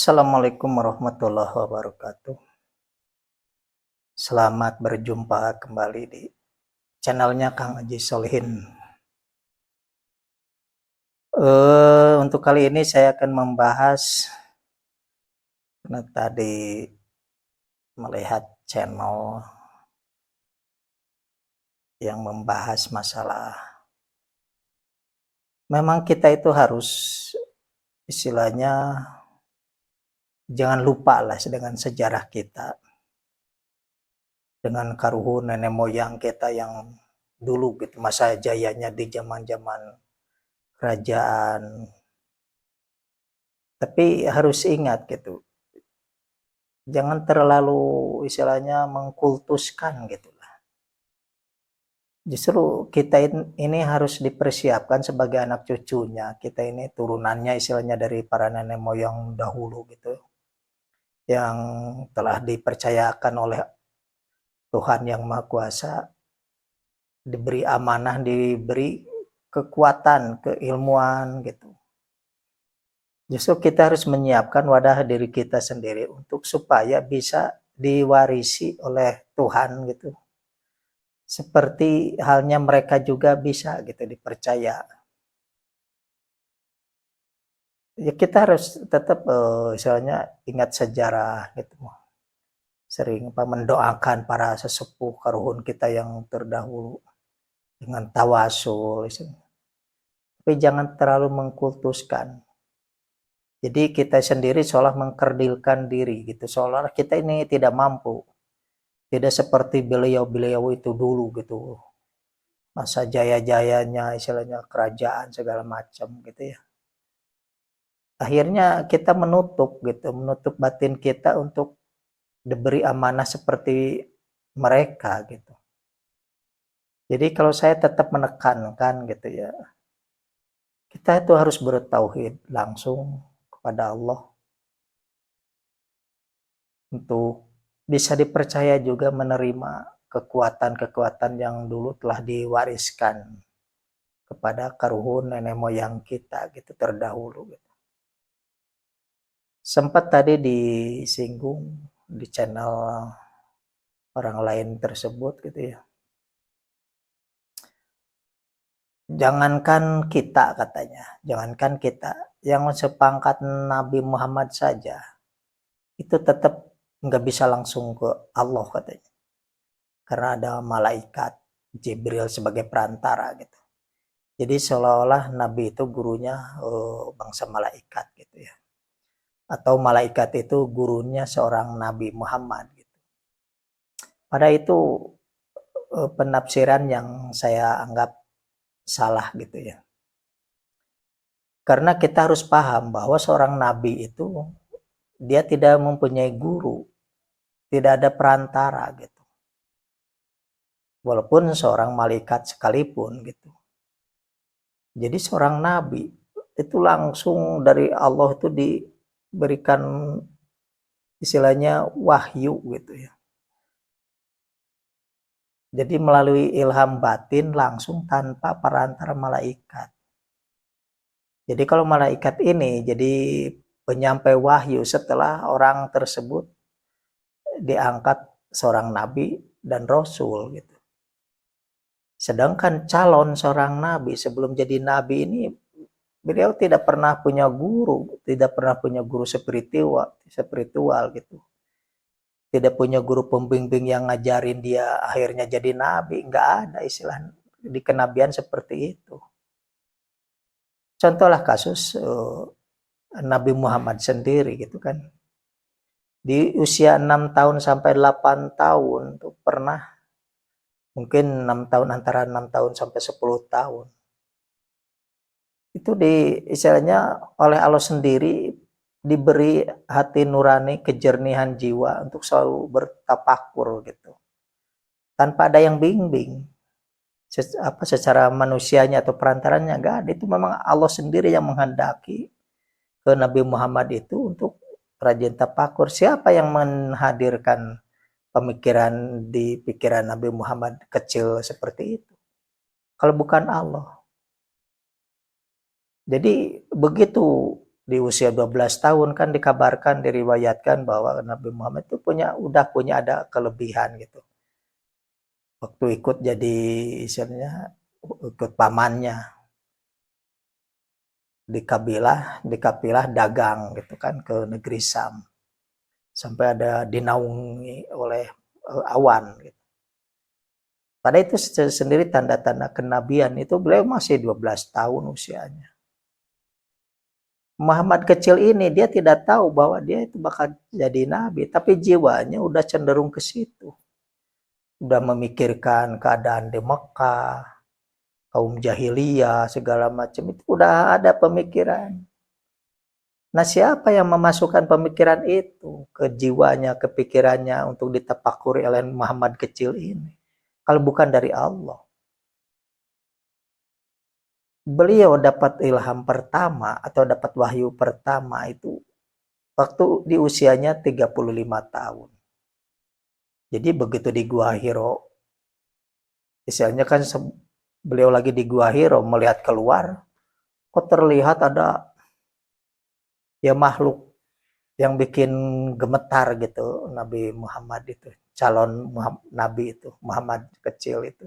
Assalamualaikum warahmatullahi wabarakatuh. Selamat berjumpa kembali di channelnya Kang Haji Solihin. Untuk kali ini saya akan membahas, karena tadi melihat channel yang membahas masalah, memang kita itu harus istilahnya jangan lupa lah dengan sejarah kita, dengan karuhun nenek moyang kita yang dulu gitu, masa jayanya di zaman-zaman kerajaan. Tapi harus ingat gitu, jangan terlalu istilahnya mengkultuskan gitu lah. Justru kita ini harus dipersiapkan sebagai anak cucunya. Kita ini turunannya istilahnya dari para nenek moyang dahulu gitu, yang telah dipercayakan oleh Tuhan Yang Maha Kuasa, diberi amanah, diberi kekuatan, keilmuan gitu. Justru kita harus menyiapkan wadah diri kita sendiri untuk supaya bisa diwarisi oleh Tuhan gitu. Seperti halnya mereka juga bisa gitu dipercaya. Ya kita harus tetap misalnya ingat sejarah gitu. Sering mendoakan para sesepuh karuhun kita yang terdahulu dengan tawasul. Tapi jangan terlalu mengkultuskan. Jadi kita sendiri seolah mengkerdilkan diri gitu, seolah kita ini tidak mampu. Tidak seperti beliau-beliau itu dulu gitu. Masa jaya-jayanya istilahnya kerajaan segala macam gitu ya. Akhirnya kita menutup gitu, menutup batin kita untuk diberi amanah seperti mereka gitu. Jadi kalau saya tetap menekankan gitu ya, kita itu harus bertauhid langsung kepada Allah untuk bisa dipercaya juga menerima kekuatan-kekuatan yang dulu telah diwariskan kepada karuhun nenek moyang kita gitu terdahulu gitu. Sempat tadi disinggung di channel orang lain tersebut gitu ya. Jangankan kita katanya, jangankan kita yang sepangkat Nabi Muhammad saja itu tetap nggak bisa langsung ke Allah katanya, karena ada malaikat Jibril sebagai perantara gitu. Jadi seolah-olah Nabi itu gurunya bangsa malaikat gitu ya, atau malaikat itu gurunya seorang Nabi Muhammad gitu. Pada itu penafsiran yang saya anggap salah gitu ya. Karena kita harus paham bahwa seorang nabi itu dia tidak mempunyai guru, tidak ada perantara gitu. Walaupun seorang malaikat sekalipun gitu. Jadi seorang nabi itu langsung dari Allah itu diberikan istilahnya wahyu gitu ya. Jadi melalui ilham batin langsung tanpa perantara malaikat. Jadi kalau malaikat ini jadi penyampai wahyu setelah orang tersebut diangkat seorang nabi dan rasul gitu. Sedangkan calon seorang nabi sebelum jadi nabi ini beliau tidak pernah punya guru, tidak pernah punya guru spiritual gitu. Tidak punya guru pembimbing yang ngajarin dia akhirnya jadi nabi, enggak ada istilah di kenabian seperti itu. Contohlah kasus Nabi Muhammad sendiri gitu kan. Di usia 6 tahun sampai 8 tahun tuh pernah, mungkin 6 tahun, antara 6 tahun sampai 10 tahun. Itu istilahnya oleh Allah sendiri diberi hati nurani, kejernihan jiwa untuk selalu bertapakur gitu. Tanpa ada yang bimbing. Secara manusianya atau perantaranya enggak ada, itu memang Allah sendiri yang menghendaki ke Nabi Muhammad itu untuk rajin tapakur. Siapa yang menghadirkan pemikiran di pikiran Nabi Muhammad kecil seperti itu? Kalau bukan Allah. Jadi begitu di usia 12 tahun kan dikabarkan, diriwayatkan bahwa Nabi Muhammad itu udah punya ada kelebihan gitu. Waktu ikut jadi istilahnya ikut pamannya di kapilah dagang gitu kan ke negeri Sam. Sampai ada dinaungi oleh awan gitu. Pada itu sendiri tanda-tanda kenabian itu beliau masih 12 tahun usianya. Muhammad kecil ini dia tidak tahu bahwa dia itu bakal jadi nabi, tapi jiwanya udah cenderung ke situ. Udah memikirkan keadaan di Mekah, kaum jahiliyah, segala macam itu udah ada pemikiran. Nah, siapa yang memasukkan pemikiran itu ke jiwanya, ke pikirannya untuk ditafakuri oleh Muhammad kecil ini? Kalau bukan dari Allah. Beliau dapat ilham pertama atau dapat wahyu pertama itu waktu di usianya 35 tahun. Jadi begitu di Gua Hiro, istilahnya kan beliau lagi di Gua Hiro melihat keluar, kok terlihat ada ya makhluk yang bikin gemetar gitu Nabi Muhammad itu, calon Nabi itu, Muhammad kecil itu.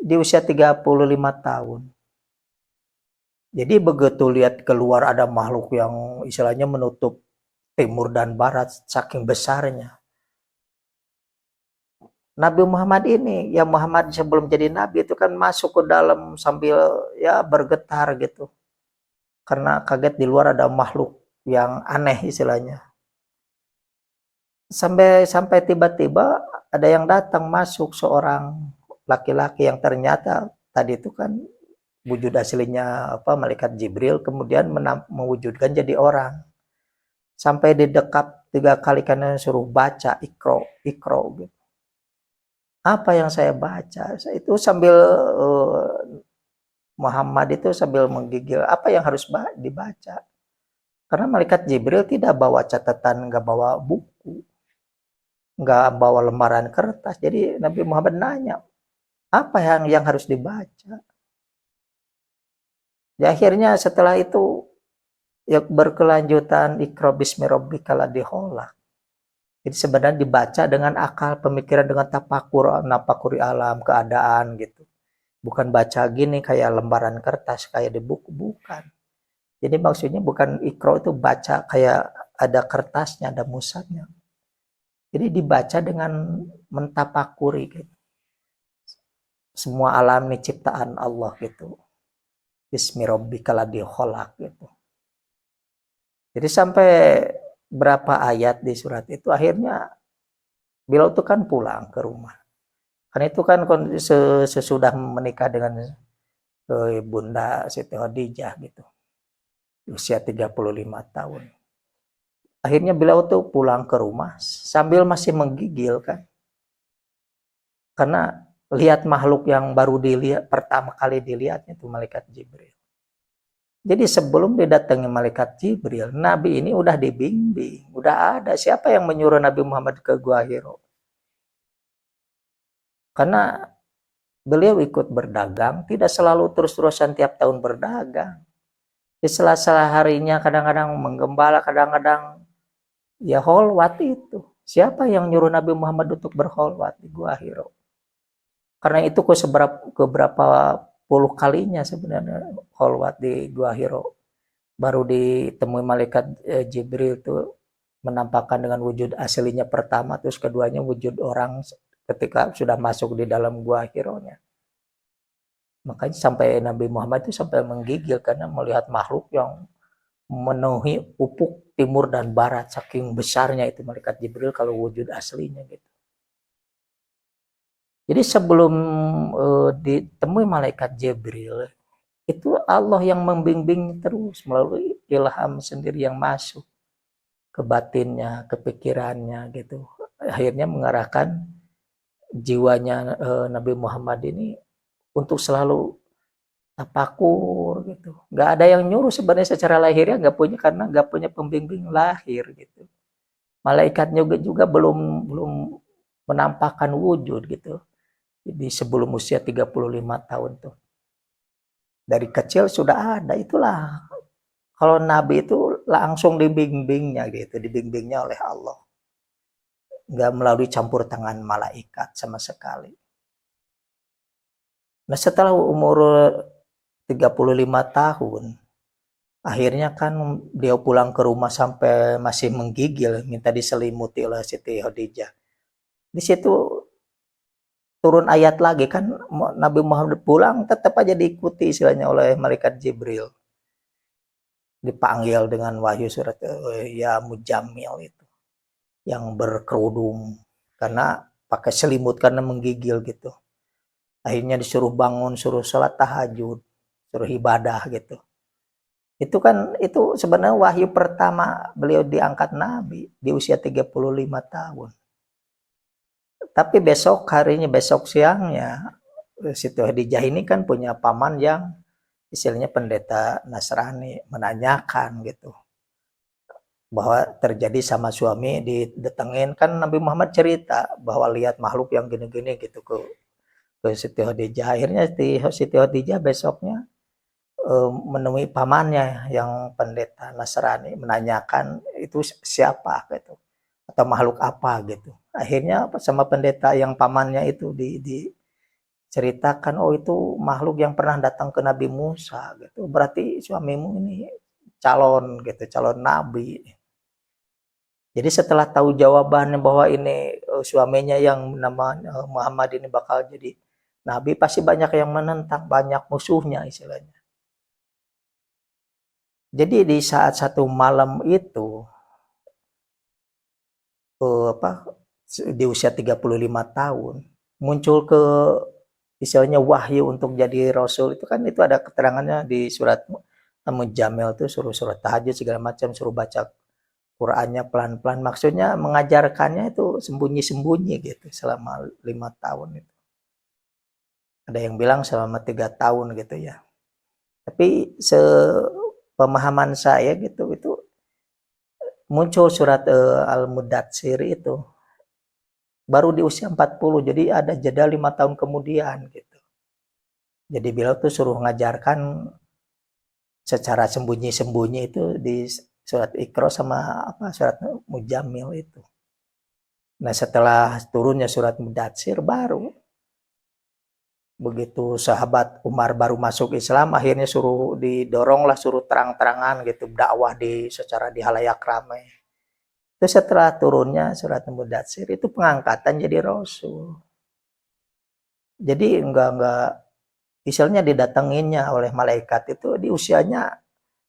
Di usia 35 tahun. Jadi begitu lihat keluar ada makhluk yang istilahnya menutup timur dan barat saking besarnya. Nabi Muhammad ini, ya Muhammad sebelum jadi nabi itu kan masuk ke dalam sambil ya bergetar gitu. Karena kaget di luar ada makhluk yang aneh istilahnya. Sampai tiba-tiba ada yang datang masuk seorang laki-laki yang ternyata tadi itu kan wujud aslinya malaikat Jibril, kemudian mewujudkan jadi orang. Sampai di dekat 3 kali karena suruh baca ikro gitu. Apa yang saya baca? Itu sambil Muhammad itu sambil menggigil, apa yang harus dibaca? Karena malaikat Jibril tidak bawa catatan, nggak bawa buku, nggak bawa lembaran kertas. Jadi Nabi Muhammad nanya, apa yang harus dibaca? Ya, akhirnya setelah itu ya berkelanjutan Iqra bismi rabbikal ladzi khalaq. Jadi sebenarnya dibaca dengan akal, pemikiran, dengan tafakur, napakuri alam, keadaan gitu. Bukan baca gini kayak lembaran kertas, kayak di buku, bukan. Jadi maksudnya bukan Iqra itu baca kayak ada kertasnya, ada musabnya. Jadi dibaca dengan mentapakuri gitu. Semua alam ini ciptaan Allah gitu. Bismi rabbikal ladzi khalaq gitu. Jadi sampai berapa ayat di surat itu akhirnya beliau itu kan pulang ke rumah. Karena itu kan sesudah menikah dengan Bunda Siti Khadijah gitu. Usia 35 tahun. Akhirnya beliau tuh pulang ke rumah sambil masih menggigil kan. Karena lihat makhluk yang baru dilihat, pertama kali dilihatnya itu malaikat Jibril. Jadi sebelum didatangi malaikat Jibril, Nabi ini udah dibimbing, udah ada. Siapa yang menyuruh Nabi Muhammad ke Gua Hiro? Karena beliau ikut berdagang, tidak selalu terus-terusan tiap tahun berdagang. Di sela-sela harinya kadang-kadang menggembala, kadang-kadang ya kholwat itu. Siapa yang nyuruh Nabi Muhammad untuk berkholwat di Gua Hiro? Karena itu keberapa puluh kalinya sebenarnya kholwat di Gua Hiro. Baru ditemui malaikat Jibril itu menampakkan dengan wujud aslinya pertama, terus keduanya wujud orang ketika sudah masuk di dalam Gua Hiro-nya. Makanya sampai Nabi Muhammad itu sampai menggigil karena melihat makhluk yang memenuhi ufuk timur dan barat, saking besarnya itu malaikat Jibril kalau wujud aslinya gitu. Jadi sebelum ditemui malaikat Jibril, itu Allah yang membimbing terus melalui ilham sendiri yang masuk ke batinnya, ke pikirannya gitu. Akhirnya mengarahkan jiwanya Nabi Muhammad ini untuk selalu tafakur gitu. Nggak ada yang nyuruh sebenarnya secara lahirnya, karena nggak punya pembimbing lahir gitu. Malaikatnya juga belum menampakkan wujud gitu. Jadi sebelum usia 35 tahun tuh. Dari kecil sudah ada, itulah Kalau nabi itu langsung dibimbingnya gitu, dibimbingnya oleh Allah. Nggak melalui campur tangan malaikat sama sekali. Nah setelah umur 35 tahun, akhirnya kan dia pulang ke rumah sampai masih menggigil, minta diselimuti oleh Siti Khadijah. Di situ turun ayat lagi kan, Nabi Muhammad pulang tetap aja diikuti istilahnya oleh malaikat Jibril. Dipanggil dengan wahyu surat ya Mujammil itu, yang berkerudung karena pakai selimut karena menggigil gitu. Akhirnya disuruh bangun, suruh sholat tahajud, suruh ibadah gitu. Itu kan itu sebenarnya wahyu pertama beliau diangkat nabi di usia 35 tahun. Tapi besok siangnya Siti Khadijah ini kan punya paman yang istilahnya pendeta Nasrani, menanyakan gitu bahwa terjadi sama suami, didatengin kan Nabi Muhammad cerita bahwa lihat makhluk yang gini-gini gitu ke Siti Khadijah. Akhirnya Siti Khadijah besoknya menemui pamannya yang pendeta Nasrani, menanyakan itu siapa gitu atau makhluk apa gitu. Akhirnya sama pendeta yang pamannya itu diceritakan, oh itu makhluk yang pernah datang ke Nabi Musa gitu. Berarti suamimu ini calon gitu, calon nabi. Jadi setelah tahu jawabannya bahwa ini suaminya yang namanya Muhammad ini bakal jadi nabi, pasti banyak yang menentang, banyak musuhnya istilahnya. Jadi di saat satu malam itu di usia 35 tahun muncul ke istilahnya wahyu untuk jadi rasul, itu kan itu ada keterangannya di surat Mujammil itu, suruh surat tahajud segala macam, suruh baca Qur'annya pelan-pelan, maksudnya mengajarkannya itu sembunyi-sembunyi gitu selama 5 tahun itu. Ada yang bilang selama 3 tahun gitu ya. Tapi pemahaman saya gitu, itu muncul surat Al-Mudatsir itu baru di usia 40, jadi ada jeda 5 tahun kemudian gitu. Jadi beliau tuh suruh ngajarkan secara sembunyi-sembunyi itu di surat Iqra sama surat Mujammil itu. Nah setelah turunnya surat Mudatsir baru begitu sahabat Umar baru masuk Islam, akhirnya suruh didoronglah, suruh terang-terangan gitu dakwah secara di halayak ramai. Itu setelah turunnya surat Mudatsir itu pengangkatan jadi rasul. Jadi enggak misalnya didatanginnya oleh malaikat itu di usianya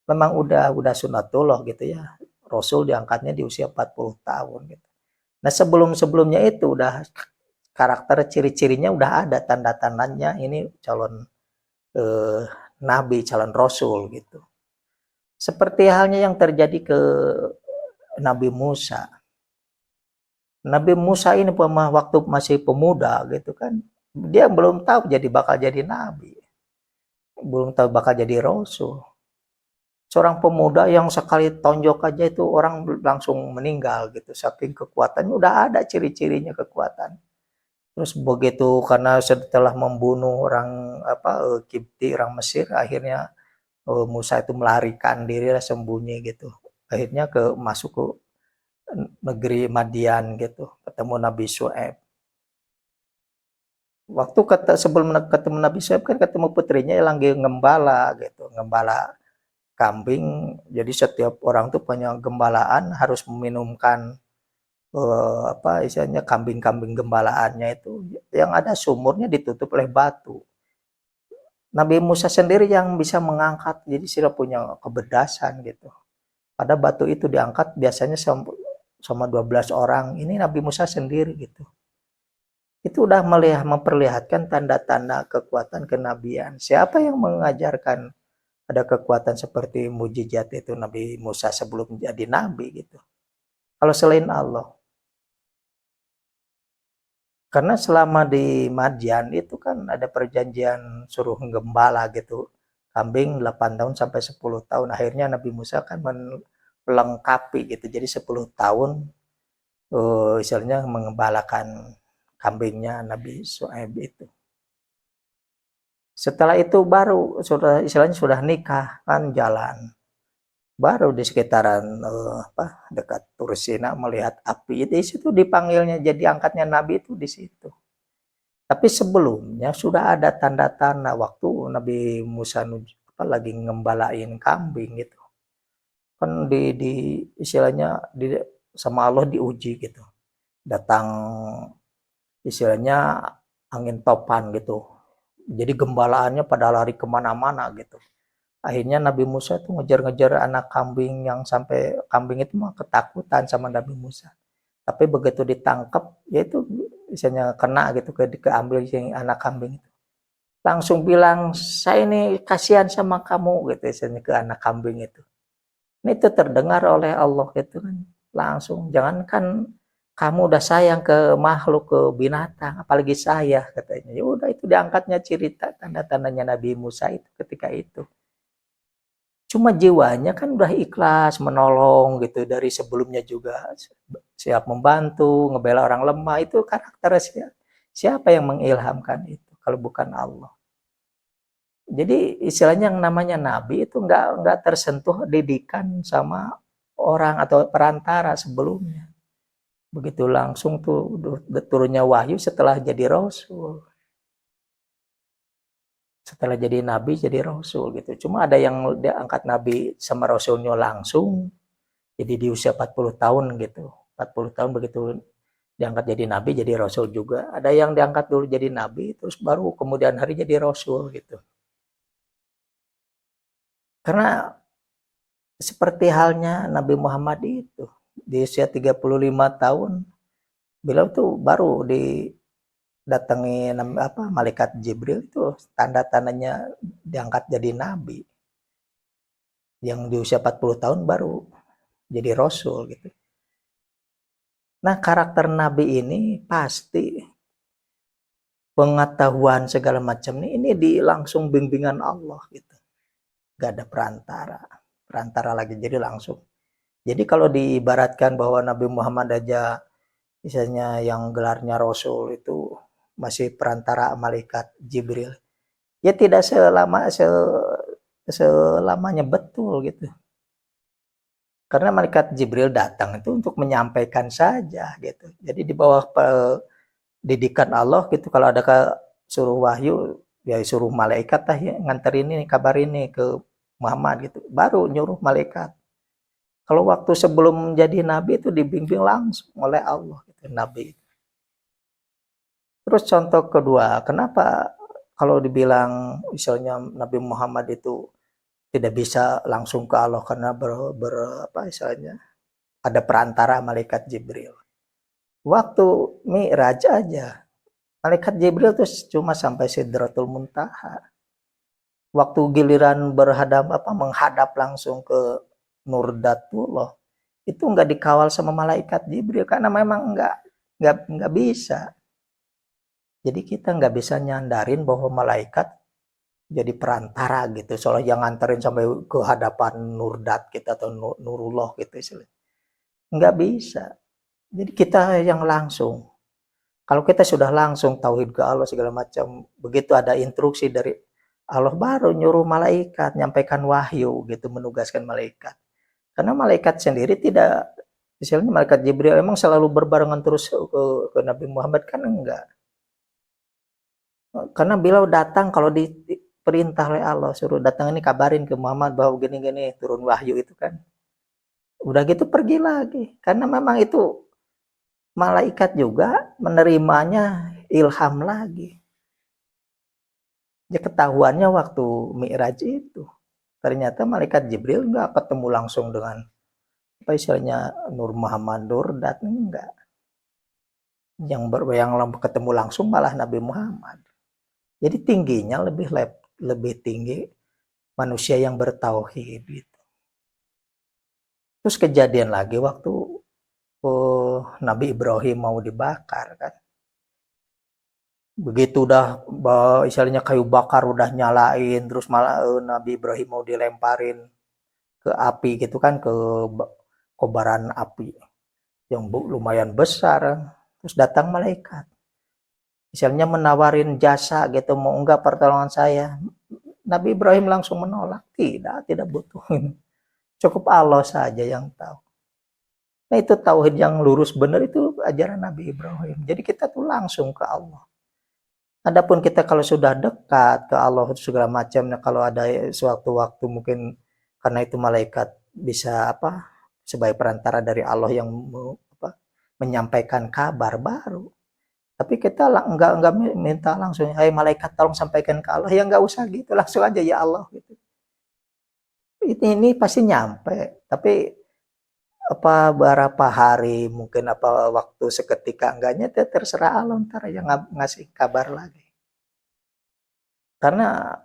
memang udah sunatullah gitu ya. Rasul diangkatnya di usia 40 tahun gitu. Nah, sebelum-sebelumnya itu udah karakter ciri-cirinya udah ada tanda-tandanya ini calon nabi, calon rasul gitu. Seperti halnya yang terjadi ke Nabi Musa. Nabi Musa ini waktu masih pemuda gitu kan, dia belum tahu bakal jadi nabi. Belum tahu bakal jadi rasul. Seorang pemuda yang sekali tonjok aja itu orang langsung meninggal gitu, saking kekuatannya udah ada ciri-cirinya kekuatan. Terus begitu karena setelah membunuh orang Kipti, orang Mesir, akhirnya Musa itu melarikan diri lah, sembunyi gitu. Akhirnya masuk ke negeri Madian gitu, ketemu Nabi Syuaib. Waktu sebelum ketemu Nabi Syuaib kan ketemu putrinya yang lagi ngembala gitu, ngembala kambing. Jadi setiap orang tuh punya gembalaan harus meminumkan istilahnya kambing-kambing gembalaannya itu yang ada sumurnya ditutup oleh batu. Nabi Musa sendiri yang bisa mengangkat, jadi sila punya keberdasan gitu. Pada batu itu diangkat biasanya sama 12 orang, ini Nabi Musa sendiri gitu. Itu udah memperlihatkan tanda-tanda kekuatan kenabian. Siapa yang mengajarkan ada kekuatan seperti mujizat itu Nabi Musa sebelum menjadi nabi gitu? Kalau selain Allah. Karena selama di Madian itu kan ada perjanjian suruh gembala gitu. Kambing 8 tahun sampai 10 tahun. Akhirnya Nabi Musa kan melengkapi gitu. Jadi 10 tahun istilahnya mengembalakan kambingnya Nabi Syuaib itu. Setelah itu baru istilahnya sudah nikah kan jalan. baru di sekitaran dekat Tursina melihat api. Di situ dipanggilnya jadi angkatnya Nabi itu di situ. Tapi sebelumnya sudah ada tanda-tanda waktu Nabi Musa lagi ngembalain kambing gitu. Kan di istilahnya sama Allah diuji gitu. Datang istilahnya angin topan gitu. Jadi gembalaannya pada lari kemana-mana gitu. Akhirnya Nabi Musa itu ngejar-ngejar anak kambing yang sampai kambing itu mah ketakutan sama Nabi Musa. Tapi begitu ditangkap, ya itu misalnya kena gitu, keambil si anak kambing itu. Langsung bilang, saya ini kasihan sama kamu gitu, misalnya ke anak kambing itu. Ini tuh terdengar oleh Allah gitu kan. Langsung, jangankan kamu udah sayang ke makhluk, ke binatang, apalagi saya katanya. Ya udah itu diangkatnya cerita tanda-tandanya Nabi Musa itu ketika itu. Cuma jiwanya kan udah ikhlas menolong gitu dari sebelumnya juga siap membantu, ngebela orang lemah itu karakter siapa yang mengilhamkan itu kalau bukan Allah. Jadi istilahnya yang namanya nabi itu nggak tersentuh didikan sama orang atau perantara sebelumnya. Begitu langsung tuh turunnya wahyu setelah jadi rasul. Setelah jadi nabi jadi rasul gitu. Cuma ada yang diangkat nabi sama rasulnya langsung. Jadi di usia 40 tahun gitu. 40 tahun begitu diangkat jadi nabi jadi rasul juga. Ada yang diangkat dulu jadi nabi terus baru kemudian hari jadi rasul gitu. Karena seperti halnya Nabi Muhammad itu di usia 35 tahun beliau tuh baru didatangi malaikat Jibril itu tanda-tandanya diangkat jadi nabi. Yang di usia 40 tahun baru jadi rasul gitu. Nah, karakter nabi ini pasti pengetahuan segala macam ini langsung bimbingan Allah gitu. Gak ada perantara lagi, jadi langsung. Jadi kalau diibaratkan bahwa Nabi Muhammad aja misalnya yang gelarnya Rasul itu masih perantara malaikat Jibril, ya tidak selamanya betul gitu. Karena malaikat Jibril datang itu untuk menyampaikan saja gitu. Jadi di bawah didikan Allah gitu, kalau ada suruh wahyu ya suruh malaikat lah ya nganterin ini kabar ini ke Muhammad gitu, baru nyuruh malaikat. Kalau waktu sebelum menjadi nabi itu dibimbing langsung oleh Allah gitu, nabi. Terus contoh kedua, kenapa kalau dibilang misalnya Nabi Muhammad itu tidak bisa langsung ke Allah karena istilahnya ada perantara malaikat Jibril. Waktu Mi'raj aja malaikat Jibril tuh cuma sampai Sidratul Muntaha. Waktu giliran menghadap langsung ke Nurdatullah, itu nggak dikawal sama malaikat Jibril karena memang nggak bisa. Jadi kita nggak bisa nyandarin bahwa malaikat jadi perantara gitu, soalnya yang nganterin sampai ke hadapan Nurdat kita atau Nurullah gitu. Nggak bisa. Jadi kita yang langsung. Kalau kita sudah langsung tauhid ke Allah segala macam, begitu ada instruksi dari Allah baru nyuruh malaikat nyampaikan wahyu gitu, menugaskan malaikat. Karena malaikat sendiri tidak, misalnya malaikat Jibril emang selalu berbarengan terus ke Nabi Muhammad kan enggak. Karena beliau datang kalau diperintah oleh Allah suruh datang ini kabarin ke Muhammad bahwa gini-gini turun wahyu itu kan. Udah gitu pergi lagi. Karena memang itu malaikat juga menerimanya ilham lagi. Ya ketahuannya waktu Mi'raj itu. Ternyata malaikat Jibril nggak ketemu langsung dengan apa istilahnya Nur Muhammad Nurdat, enggak. Yang ketemu langsung malah Nabi Muhammad. Jadi tingginya lebih tinggi manusia yang bertauhid gitu. Terus kejadian lagi waktu Nabi Ibrahim mau dibakar kan. Begitu udah istilahnya kayu bakar udah nyalain, terus malah Nabi Ibrahim mau dilemparin ke api gitu kan, ke kobaran api yang lumayan besar. Terus datang malaikat. Misalnya menawarin jasa gitu, mau enggak pertolongan saya. Nabi Ibrahim langsung menolak, tidak butuh. Cukup Allah saja yang tahu. Nah itu tauhid yang lurus benar itu ajaran Nabi Ibrahim. Jadi kita tuh langsung ke Allah. Adapun kita kalau sudah dekat ke Allah segala macamnya, kalau ada suatu waktu mungkin karena itu malaikat bisa apa sebagai perantara dari Allah yang apa, menyampaikan kabar baru. Tapi kita enggak minta langsung, hai malaikat tolong sampaikan ke Allah, ya enggak usah gitu, langsung aja ya Allah gitu. Ini pasti nyampe, tapi apa berapa hari mungkin apa waktu seketika enggaknya terserah Allah ntar yang ngasih kabar lagi. Karena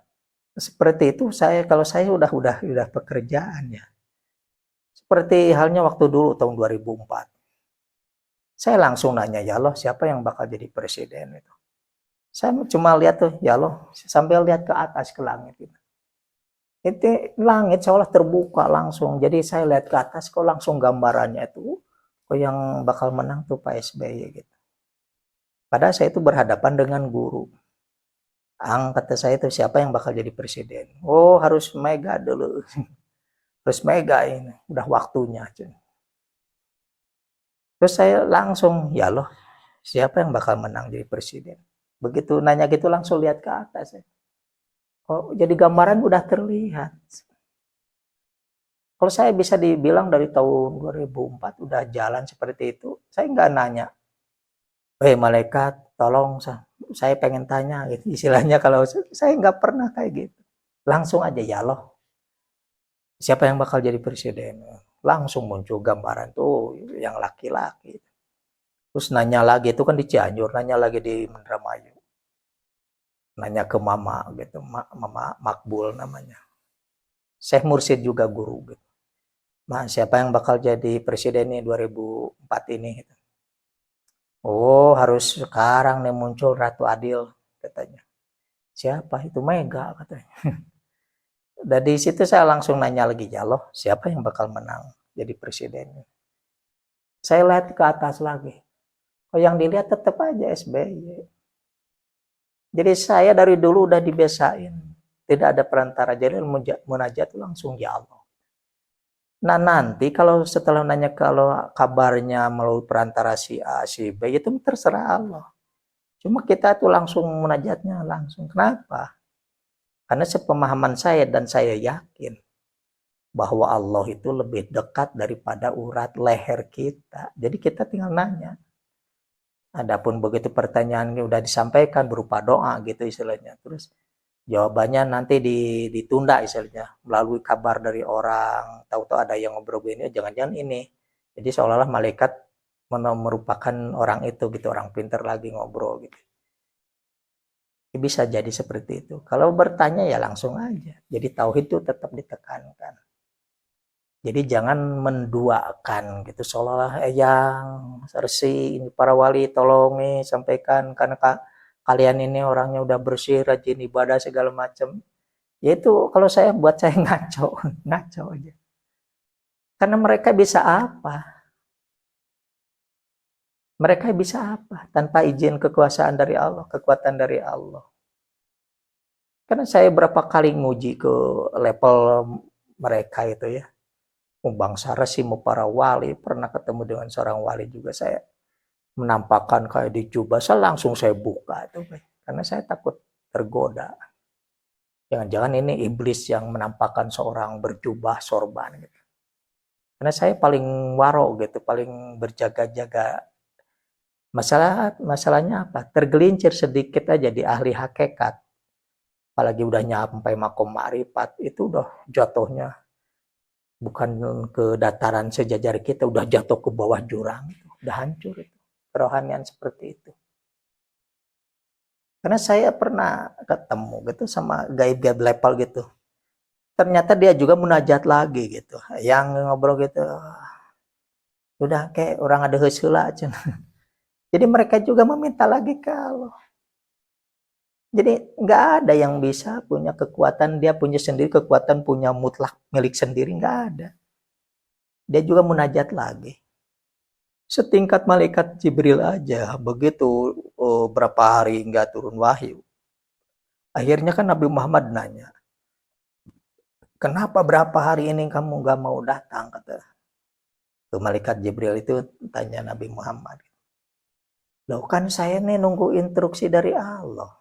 seperti itu kalau saya udah pekerjaan ya. Seperti halnya waktu dulu tahun 2004. Saya langsung nanya, ya Allah siapa yang bakal jadi presiden itu. Saya cuma lihat tuh, ya Allah sambil lihat ke atas ke langit itu. Itu langit seolah terbuka langsung. Jadi saya lihat ke atas kok langsung gambarannya itu kok yang bakal menang tuh Pak SBY gitu. Padahal saya itu berhadapan dengan guru. Kata saya itu siapa yang bakal jadi presiden? Oh harus Mega dulu. Harus Mega ini. Udah waktunya. Terus saya langsung, ya loh siapa yang bakal menang jadi presiden? Begitu nanya gitu langsung lihat ke atas. Oh, jadi gambaran udah terlihat. Kalau saya bisa dibilang dari tahun 2004 udah jalan seperti itu, saya nggak nanya, malaikat tolong saya pengen tanya gitu. Istilahnya kalau saya nggak pernah kayak gitu. Langsung aja ya loh. Siapa yang bakal jadi presiden? Langsung muncul gambaran tuh yang laki-laki. Terus nanya lagi, itu kan di Cianjur, nanya lagi di Indramayu. Nanya ke mama gitu, mama Makbul namanya. Syekh Mursyid juga guru gitu. Siapa yang bakal jadi presiden nih 2004 ini gitu. Oh harus sekarang nih muncul Ratu Adil katanya. Siapa itu? Mega katanya. Dari situ saya langsung nanya lagi, ya loh siapa yang bakal menang jadi presiden. Saya lihat ke atas lagi. Oh yang dilihat tetap aja SBY. Jadi saya dari dulu udah dibiasain. Tidak ada perantara. Jadi munajat langsung ya Allah. Nah nanti kalau setelah nanya kalau kabarnya melalui perantara si A, si B, itu terserah Allah. Cuma kita tuh langsung munajatnya langsung. Kenapa? Karena sepemahaman saya dan saya yakin bahwa Allah itu lebih dekat daripada urat leher kita. Jadi kita tinggal nanya. Adapun begitu pertanyaannya udah disampaikan berupa doa gitu istilahnya. Terus jawabannya nanti ditunda istilahnya melalui kabar dari orang. Tahu-tahu ada yang ngobrol ini, jangan-jangan ini. Jadi seolah-olah malaikat merupakan orang itu gitu, orang pintar lagi ngobrol gitu. Bisa jadi seperti itu. Kalau bertanya ya langsung aja. Jadi tauhid itu tetap ditekankan. Jadi jangan menduakan gitu seolah-olah yang Resi ini para wali tolong nih sampaikan karena kalian ini orangnya udah bersih rajin ibadah segala macam. Yaitu kalau saya buat saya ngaco aja. Karena mereka bisa apa? Mereka bisa apa tanpa izin kekuasaan dari Allah, kekuatan dari Allah. Karena saya berapa kali nguji ke level mereka itu ya. Bangsa Resi mau para wali, pernah ketemu dengan seorang wali juga saya menampakkan kayak di jubah, langsung saya buka itu karena saya takut tergoda. Jangan-jangan ini iblis yang menampakkan seorang berjubah sorban gitu. Karena saya paling waro gitu, paling berjaga-jaga. Masalahnya apa? Tergelincir sedikit aja di ahli hakikat. Apalagi udah nyampe makom ma'rifat, itu udah jatuhnya bukan ke dataran sejajar kita, udah jatuh ke bawah jurang, udah hancur itu kerohanian seperti itu. Karena saya pernah ketemu gitu sama gaib-gaib level gitu, ternyata dia juga munajat lagi gitu, yang ngobrol gitu, udah kayak orang ada heusheula aja. Jadi mereka juga meminta lagi ke Allah. Jadi nggak ada yang bisa punya kekuatan, dia punya sendiri kekuatan, punya mutlak milik sendiri, nggak ada. Dia juga munajat lagi. Setingkat malaikat Jibril aja, begitu berapa hari nggak turun wahyu. Akhirnya kan Nabi Muhammad nanya, kenapa berapa hari ini kamu gak mau datang, kata ke malaikat Jibril itu, tanya Nabi Muhammad. Loh kan saya nih nunggu instruksi dari Allah.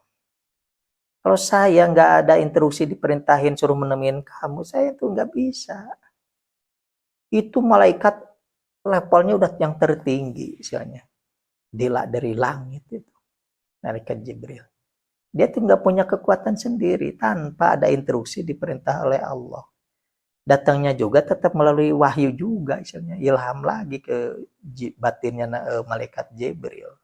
Kalau saya nggak ada instruksi diperintahin suruh menemuin kamu, saya tuh nggak bisa. Itu malaikat levelnya udah yang tertinggi, istilahnya. Dari langit itu, malaikat Jibril. Dia tuh nggak punya kekuatan sendiri tanpa ada instruksi diperintah oleh Allah. Datangnya juga tetap melalui wahyu juga, istilahnya ilham lagi ke batinnya malaikat Jibril.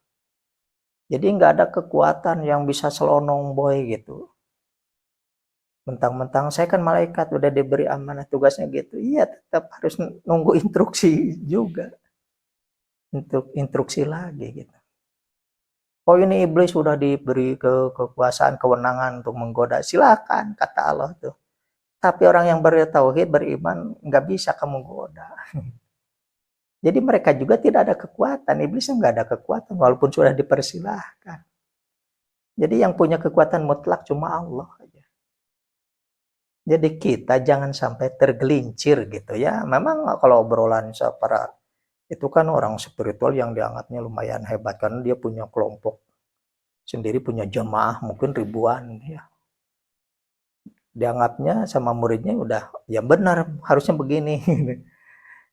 Jadi nggak ada kekuatan yang bisa selonong boy gitu. Mentang-mentang saya kan malaikat udah diberi amanah tugasnya gitu. Iya tetap harus nunggu instruksi juga. Untuk instruksi lagi gitu. Oh ini iblis sudah diberi kekuasaan, kewenangan untuk menggoda. Silakan kata Allah tuh. Tapi orang yang bertauhid, beriman, nggak bisa kamu goda. Jadi mereka juga tidak ada kekuatan. Iblis nggak ada kekuatan walaupun sudah dipersilahkan. Jadi yang punya kekuatan mutlak cuma Allah aja. Jadi kita jangan sampai tergelincir gitu ya. Memang kalau obrolan para itu kan orang spiritual yang dianggapnya lumayan hebat karena dia punya kelompok sendiri, punya jamaah mungkin ribuan ya. Dianggapnya sama muridnya udah ya benar harusnya begini.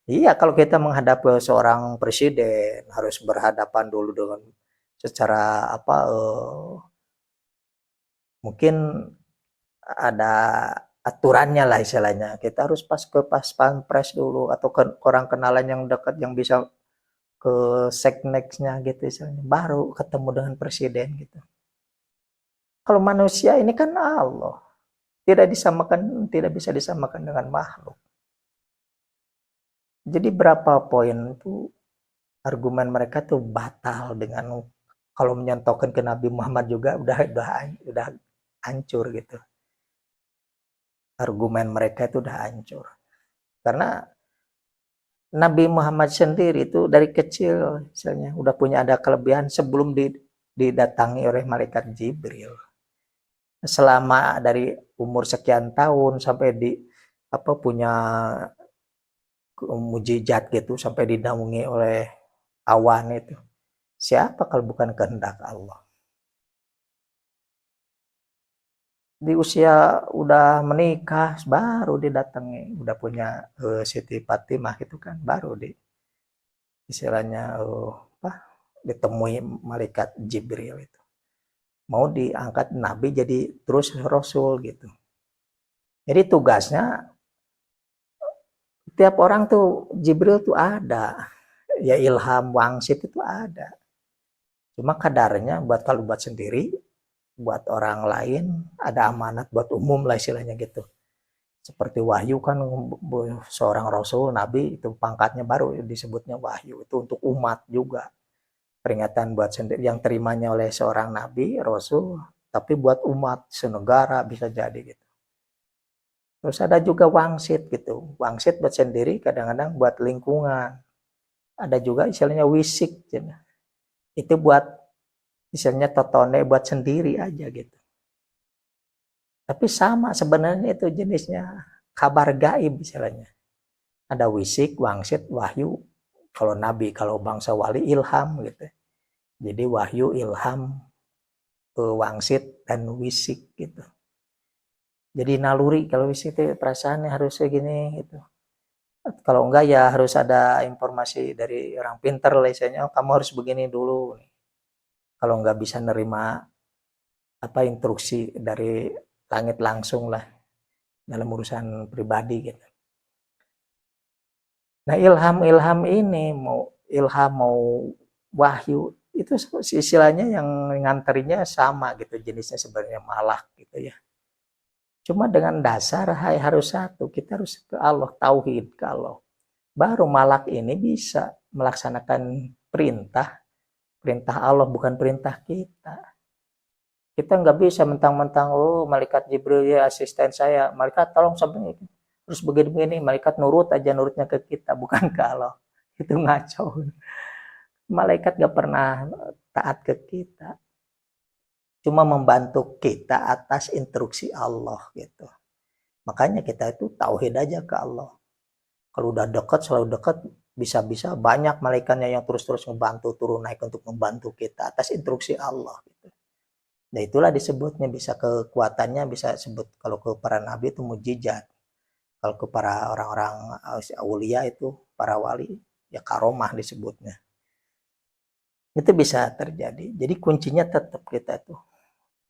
Iya kalau kita menghadapi seorang presiden harus berhadapan dulu dengan secara mungkin ada aturannya lah istilahnya. Kita harus pas pampres dulu atau ke orang kenalan yang dekat yang bisa ke seknexnya gitu istilahnya. Baru ketemu dengan presiden gitu. Kalau manusia ini kan Allah. Tidak bisa disamakan dengan makhluk. Jadi berapa poin itu argumen mereka tuh batal dengan kalau menyontohkan ke Nabi Muhammad juga udah hancur gitu. Argumen mereka itu udah hancur. Karena Nabi Muhammad sendiri itu dari kecil misalnya udah punya ada kelebihan sebelum didatangi oleh malaikat Jibril. Selama dari umur sekian tahun sampai punya mujizat gitu sampai dinaungi oleh awan itu. Siapa kalau bukan kehendak Allah? Di usia udah menikah baru didatangi, udah punya Siti Fatimah itu kan baru istilahnya ditemui malaikat Jibril itu. Mau diangkat nabi jadi terus rasul gitu. Jadi tugasnya tiap orang tuh Jibril tuh ada. Ya ilham wangsit itu ada. Cuma kadarnya kalau buat sendiri, buat orang lain ada amanat buat umum lah istilahnya gitu. Seperti wahyu kan seorang rasul, nabi itu pangkatnya baru disebutnya wahyu. Itu untuk umat juga. Peringatan buat sendiri yang terimanya oleh seorang nabi, rasul, tapi buat umat senegara bisa jadi gitu. Terus ada juga wangsit gitu. Wangsit buat sendiri, kadang-kadang buat lingkungan. Ada juga istilahnya wisik. Gitu. Itu buat istilahnya totone buat sendiri aja gitu. Tapi sama sebenarnya itu jenisnya kabar gaib istilahnya. Ada wisik, wangsit, wahyu. Kalau nabi, kalau bangsa wali ilham gitu. Jadi wahyu, ilham, wangsit, dan wisik gitu. Jadi naluri kalau wisik itu perasaannya harus segini gitu. Kalau enggak ya harus ada informasi dari orang pintar lah istilahnya, kamu harus begini dulu. Kalau enggak bisa nerima instruksi dari langit langsung lah dalam urusan pribadi gitu. Nah ilham ini mau wahyu itu istilahnya yang nganterinya sama gitu jenisnya sebenarnya malak gitu ya. Cuma dengan dasar harus satu, kita harus ke Allah, tauhid ke Allah. Baru malak ini bisa melaksanakan perintah Allah bukan perintah kita. Kita nggak bisa mentang-mentang malaikat Jibril ya asisten saya, malaikat tolong sampai terus begini-begini, malaikat nurutnya ke kita bukan ke Allah. Itu ngaco. Malaikat nggak pernah taat ke kita. Cuma membantu kita atas instruksi Allah gitu. Makanya kita itu tauhid aja ke Allah. Kalau udah dekat, selalu dekat, bisa-bisa banyak malaikatnya yang terus-terus ngebantu turun naik untuk membantu kita atas instruksi Allah. Gitu. Nah itulah disebutnya bisa kekuatannya bisa sebut kalau ke para nabi itu mujizat. Kalau ke para orang-orang aulia itu para wali ya karomah disebutnya. Itu bisa terjadi. Jadi kuncinya tetap kita tuh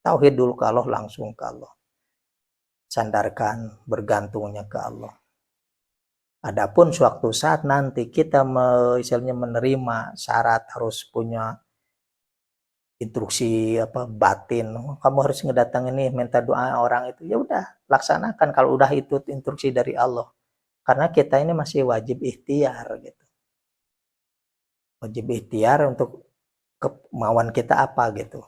tauhid dulu ke Allah, langsung ke Allah. Sandarkan bergantungnya ke Allah. Adapun suatu saat nanti kita misalnya menerima syarat harus punya instruksi apa batin, kamu harus ngedatangin nih minta doa orang itu, ya udah laksanakan kalau udah itu instruksi dari Allah. Karena kita ini masih wajib ikhtiar gitu. Wajib ikhtiar untuk kemauan kita apa gitu.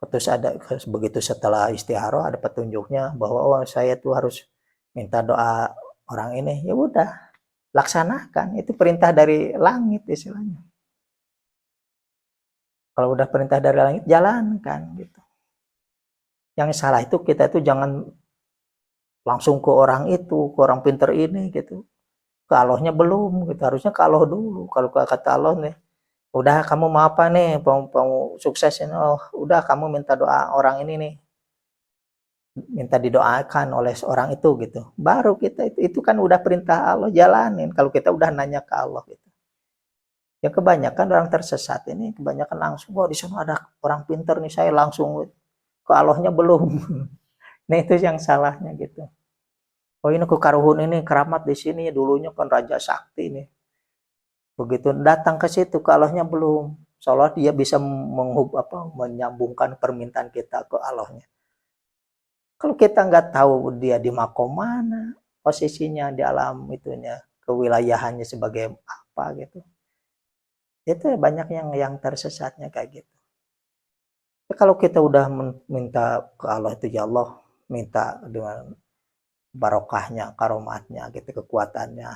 Terus ada begitu setelah istikharah ada petunjuknya bahwa oh saya tuh harus minta doa orang ini, ya udah laksanakan, itu perintah dari langit istilahnya. Kalau udah perintah dari langit jalankan gitu. Yang salah itu kita itu jangan langsung ke orang itu, ke orang pinter ini gitu. Ke Allahnya belum gitu, harusnya ke Allah dulu. Kalau kata Allah nih, udah kamu mau apa nih, mau sukses ini, oh udah kamu minta doa orang ini nih, minta didoakan oleh seorang itu gitu. Baru kita itu kan udah perintah Allah, jalanin. Kalau kita udah nanya ke Allah gitu. Ya kebanyakan orang tersesat ini kebanyakan langsung, wah di sana ada orang pinter nih, saya langsung ke Allahnya belum. Nah itu yang salahnya gitu. Oh ini ke Karuhun ini keramat di sini, dulunya kan Raja Sakti nih. Begitu datang ke situ ke Allahnya belum. Seolah dia bisa menyambungkan permintaan kita ke Allahnya. Kalau kita nggak tahu dia di makom mana, posisinya di alam itunya, kewilayahannya sebagai apa gitu. Itu banyak yang tersesatnya kayak gitu. Kalau kita udah minta ke Allah itu ya Allah, minta dengan barokahnya, karomatnya, gitu, kekuatannya,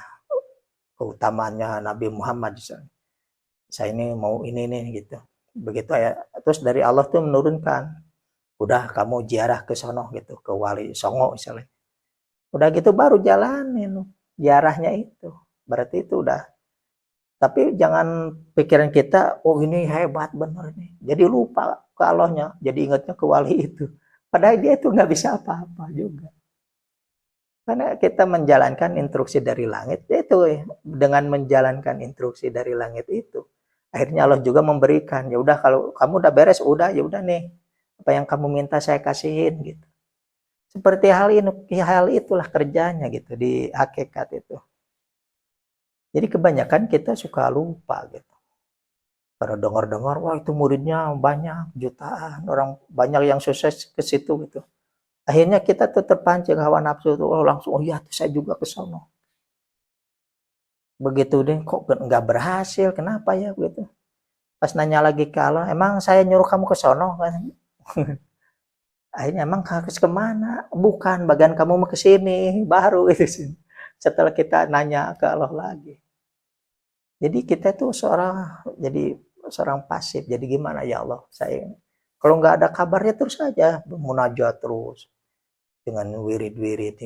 keutamaannya Nabi Muhammad. Saya ini mau ini nih gitu. Begitu ya. Terus dari Allah tuh menurunkan, udah kamu ziarah ke sono gitu, ke Wali Songo misalnya. Udah gitu baru jalanin ziarahnya itu. Berarti itu udah. Tapi jangan pikiran kita, oh ini hebat bener nih. Jadi lupa ke Allahnya, jadi ingatnya ke wali itu. Padahal dia itu nggak bisa apa-apa juga. Karena kita menjalankan instruksi dari langit, itu dengan menjalankan instruksi dari langit itu, akhirnya Allah juga memberikan. Ya udah kalau kamu udah beres, udah ya udah nih, apa yang kamu minta saya kasihin gitu. Seperti hal itulah kerjanya gitu di hakikat itu. Jadi kebanyakan kita suka lupa gitu. Kalau dengar-dengar, wah itu muridnya banyak, jutaan, orang banyak yang sukses ke situ gitu. Akhirnya kita tuh terpancing hawa nafsu tuh, oh langsung, oh iya saya juga ke sono. Begitu deh, kok nggak berhasil, kenapa ya gitu. Pas nanya lagi ke Allah, emang saya nyuruh kamu ke sono kan? Akhirnya emang harus kemana? Bukan, bagian kamu mau ke sini, baru itu sih. Setelah kita nanya ke Allah lagi. Jadi kita tuh jadi seorang pasif. Jadi gimana ya Allah? Saya kalau nggak ada kabarnya terus saja munajat terus dengan wirid-wirid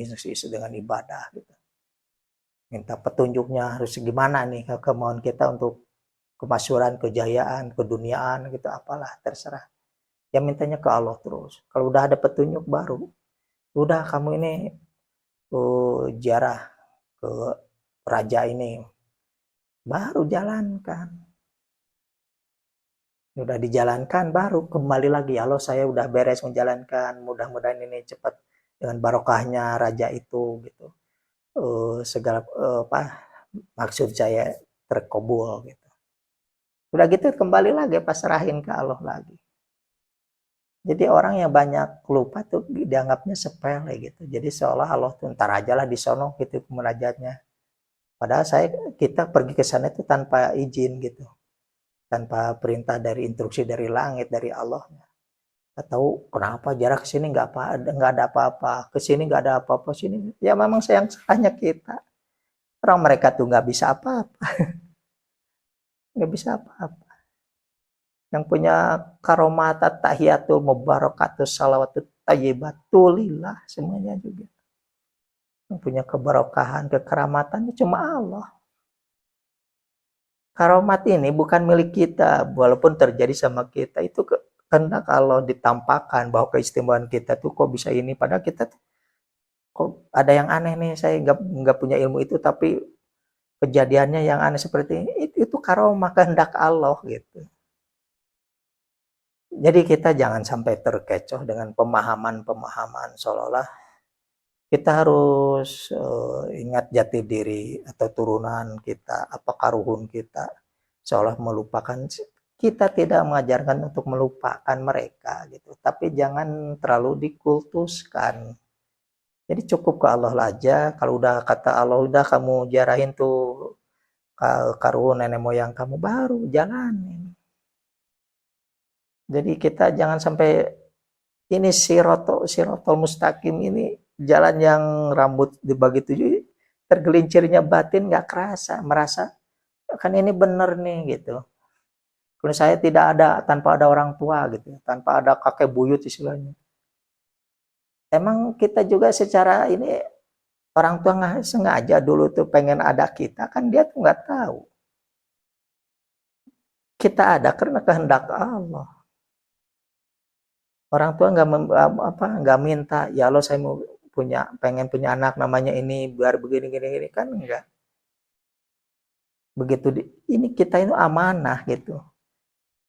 dengan ibadah gitu. Minta petunjuknya harus gimana nih kemauan kita untuk kemasyhuran, kejayaan, keduniaan gitu apalah terserah. Ya mintanya ke Allah terus. Kalau udah ada petunjuk baru, udah kamu ini ziarah ke raja ini, baru jalankan. Udah dijalankan baru kembali lagi, Allah saya udah beres menjalankan, mudah-mudahan ini cepat dengan barokahnya raja itu gitu. Segala apa maksud saya terkabul gitu. Udah gitu kembali lagi pasrahin ke Allah lagi. Jadi orang yang banyak lupa tuh dianggapnya sepele gitu. Jadi seolah Allah tuh ntar aja lah di sono gitu munajatnya. Padahal kita pergi ke sana itu tanpa izin gitu. Tanpa perintah dari instruksi dari langit dari Allah. Kita tahu kenapa jarak ke sini nggak ada apa-apa, ke sini nggak ada apa-apa sini. Ya memang sayang salahnya kita. Orang mereka tuh nggak bisa apa-apa, nggak bisa apa-apa. Yang punya karomatat tahiyatul mubarakatus salawatut tayyibatulillah semuanya juga. Yang punya keberkahan, kekeramatannya cuma Allah. Karamat ini bukan milik kita, walaupun terjadi sama kita, itu karena kalau ditampakkan bahwa keistimewaan kita tuh kok bisa ini, padahal kita tuh kok ada yang aneh nih, saya nggak punya ilmu itu, tapi kejadiannya yang aneh seperti ini, itu karomah kehendak Allah gitu. Jadi kita jangan sampai terkecoh dengan pemahaman-pemahaman seolah-olah kita harus ingat jati diri atau turunan kita, apakah ruhun kita, seolah melupakan. Kita tidak mengajarkan untuk melupakan mereka gitu, tapi jangan terlalu dikultuskan. Jadi cukup ke Allah aja. Kalau udah kata Allah, udah kamu jarahin tuh karuhun nenek moyang kamu, baru jalanin. Jadi kita jangan sampai ini sirotol mustaqim ini jalan yang rambut dibagi tujuh, tergelincirnya batin nggak kerasa, merasa kan ini bener nih gitu. Kalau saya tidak ada tanpa ada orang tua gitu, tanpa ada kakek buyut istilahnya. Emang kita juga secara ini orang tua nggak sengaja dulu tuh pengen ada kita, kan dia tuh nggak tahu. Kita ada karena kehendak Allah. Orang tua nggak minta, ya Allah saya mau pengen punya anak namanya ini biar begini gini kan enggak. Begitu ini kita itu amanah gitu.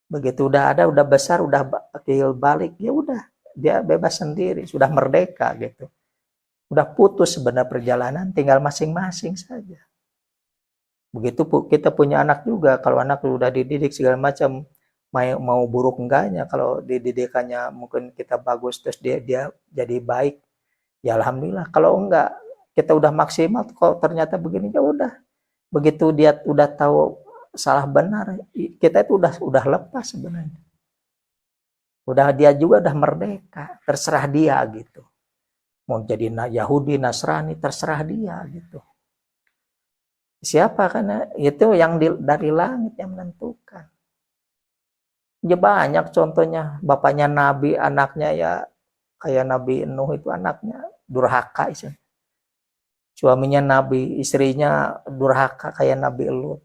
Begitu udah ada, udah besar, udah akil balik, ya udah dia bebas sendiri, sudah merdeka gitu. Udah putus sebenarnya perjalanan, tinggal masing-masing saja. Begitu kita punya anak juga, kalau anak udah dididik segala macam, mau buruk enggaknya, kalau dididikannya mungkin kita bagus terus dia jadi baik, ya alhamdulillah. Kalau enggak, kita udah maksimal, kalau ternyata begini ya udah. Begitu dia udah tahu salah benar, kita itu udah lepas sebenarnya. Udah dia juga udah merdeka, terserah dia gitu. Mau jadi Yahudi, Nasrani, terserah dia gitu. Siapa? Karena itu yang dari langit yang menentukan. Ya banyak contohnya, bapaknya Nabi, anaknya ya kayak Nabi Nuh itu anaknya durhaka itu. Suaminya Nabi, istrinya durhaka kayak Nabi Lut.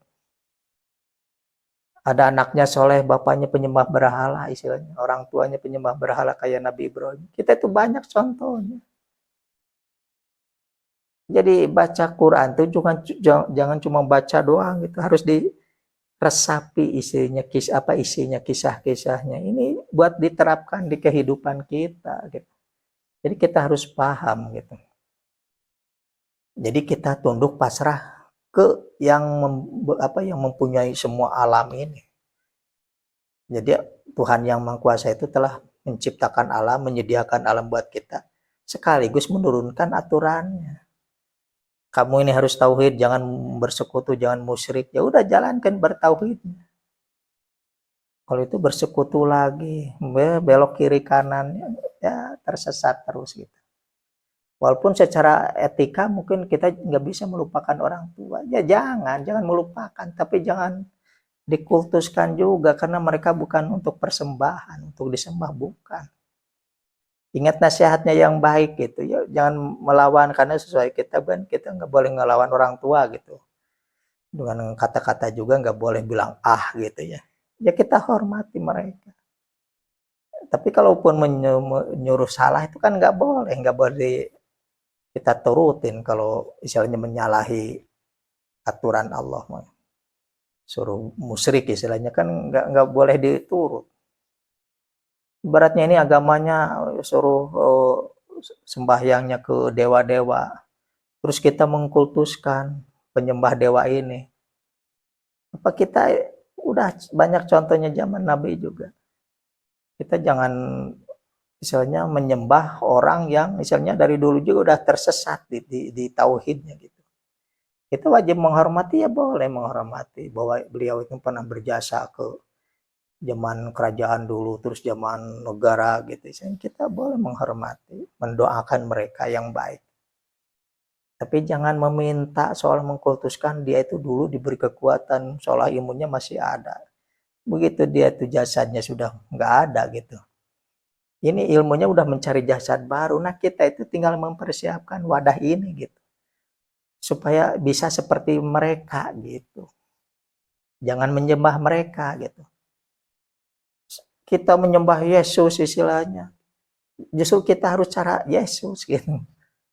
Ada anaknya soleh, bapaknya penyembah berhala istilahnya. Orang tuanya penyembah berhala kayak Nabi Ibrahim. Kita itu banyak contohnya. Jadi baca Quran itu jangan cuma baca doang gitu, harus diresapi isinya kisah-kisahnya. Ini buat diterapkan di kehidupan kita gitu. Jadi kita harus paham gitu. Jadi kita tunduk pasrah ke yang mempunyai semua alam ini. Jadi Tuhan yang Maha Kuasa itu telah menciptakan alam, menyediakan alam buat kita, sekaligus menurunkan aturannya. Kamu ini harus tauhid, jangan bersekutu, jangan musyrik. Ya udah jalankan bertauhidnya. Kalau itu bersekutu lagi, belok kiri kanan, ya tersesat terus gitu. Walaupun secara etika mungkin kita nggak bisa melupakan orang tua. Ya jangan melupakan, tapi jangan dikultuskan juga, karena mereka bukan untuk persembahan, untuk disembah bukan. Ingat nasihatnya yang baik gitu ya, jangan melawan, karena sesuai kita kan kita nggak boleh ngelawan orang tua gitu. Dengan kata-kata juga nggak boleh bilang gitu ya. Ya kita hormati mereka. Tapi kalaupun menyuruh salah itu kan nggak boleh kita turutin kalau misalnya menyalahi aturan Allah. Suruh musyrik istilahnya kan nggak boleh diturut. Ibaratnya ini agamanya suruh sembahyangnya ke dewa-dewa, terus kita mengkultuskan penyembah dewa ini. Apa kita udah banyak contohnya zaman Nabi juga. Kita jangan misalnya menyembah orang yang misalnya dari dulu juga udah tersesat di tauhidnya gitu. Kita wajib menghormati, ya boleh menghormati bahwa beliau itu pernah berjasa ke zaman kerajaan dulu, terus zaman negara gitu. Kita boleh menghormati, mendoakan mereka yang baik. Tapi jangan meminta soal mengkultuskan dia itu dulu diberi kekuatan, seolah imunnya masih ada. Begitu dia itu jasadnya sudah nggak ada gitu. Ini ilmunya udah mencari jasad baru. Nah kita itu tinggal mempersiapkan wadah ini gitu. supaya bisa seperti mereka gitu. Jangan menyembah mereka gitu. Kita menyembah Yesus istilahnya. Justru kita harus cara Yesus gitu.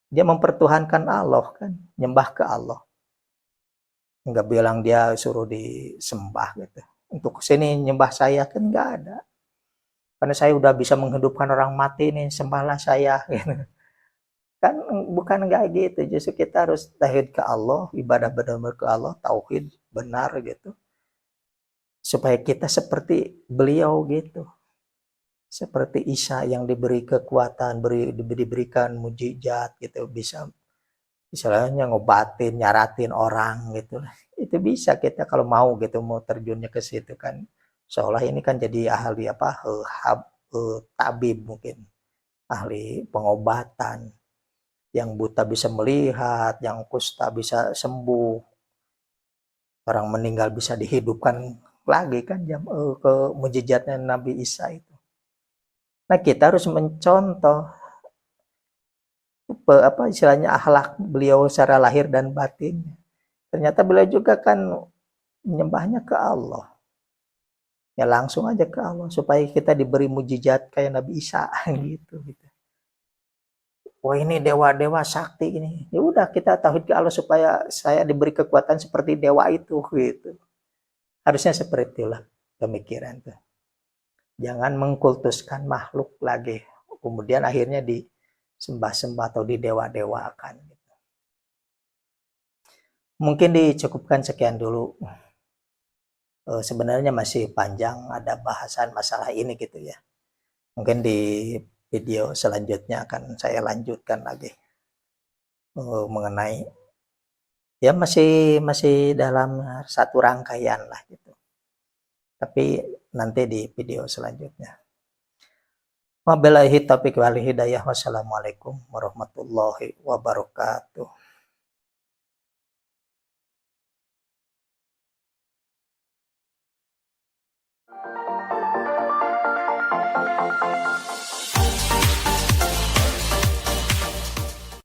Dia mempertuhankan Allah kan, nyembah ke Allah. Enggak bilang dia suruh disembah gitu. Untuk sini nyembah saya kan enggak ada. Karena saya udah bisa menghidupkan orang mati nih, sembahlah saya gitu. Kan bukan enggak gitu, justru kita harus tauhid ke Allah, ibadah benar-benar ke Allah, tauhid benar gitu. Supaya kita seperti beliau gitu. Seperti Isa yang diberi kekuatan, diberikan mujizat gitu, bisa misalnya ngobatin, nyaratin orang gitu. Itu bisa kita kalau mau gitu, mau terjunnya ke situ kan. Seolah ini kan jadi ahli apa, tabib mungkin, ahli pengobatan. Yang buta bisa melihat, yang kusta bisa sembuh, orang meninggal bisa dihidupkan lagi kan, ke mujizatnya Nabi Isa itu. Nah kita harus mencontoh apa istilahnya akhlak beliau secara lahir dan batin. Ternyata beliau juga kan menyembahnya ke Allah. Ya langsung aja ke Allah supaya kita diberi mujizat kayak Nabi Isa gitu gitu. Wah ini dewa-dewa sakti ini. Ya udah kita tauhid ke Allah supaya saya diberi kekuatan seperti dewa itu gitu. Harusnya seperti itulah pemikiran tuh. Jangan mengkultuskan makhluk lagi. Kemudian akhirnya disembah-sembah atau didewa-dewakan. Mungkin dicukupkan sekian dulu. Sebenarnya masih panjang ada bahasan masalah ini gitu ya. Mungkin di video selanjutnya akan saya lanjutkan lagi mengenai ya masih masih dalam satu rangkaian lah gitu. Tapi nanti di video selanjutnya. Wabillahi taufiq wal hidayah. Wassalamualaikum warahmatullahi wabarakatuh.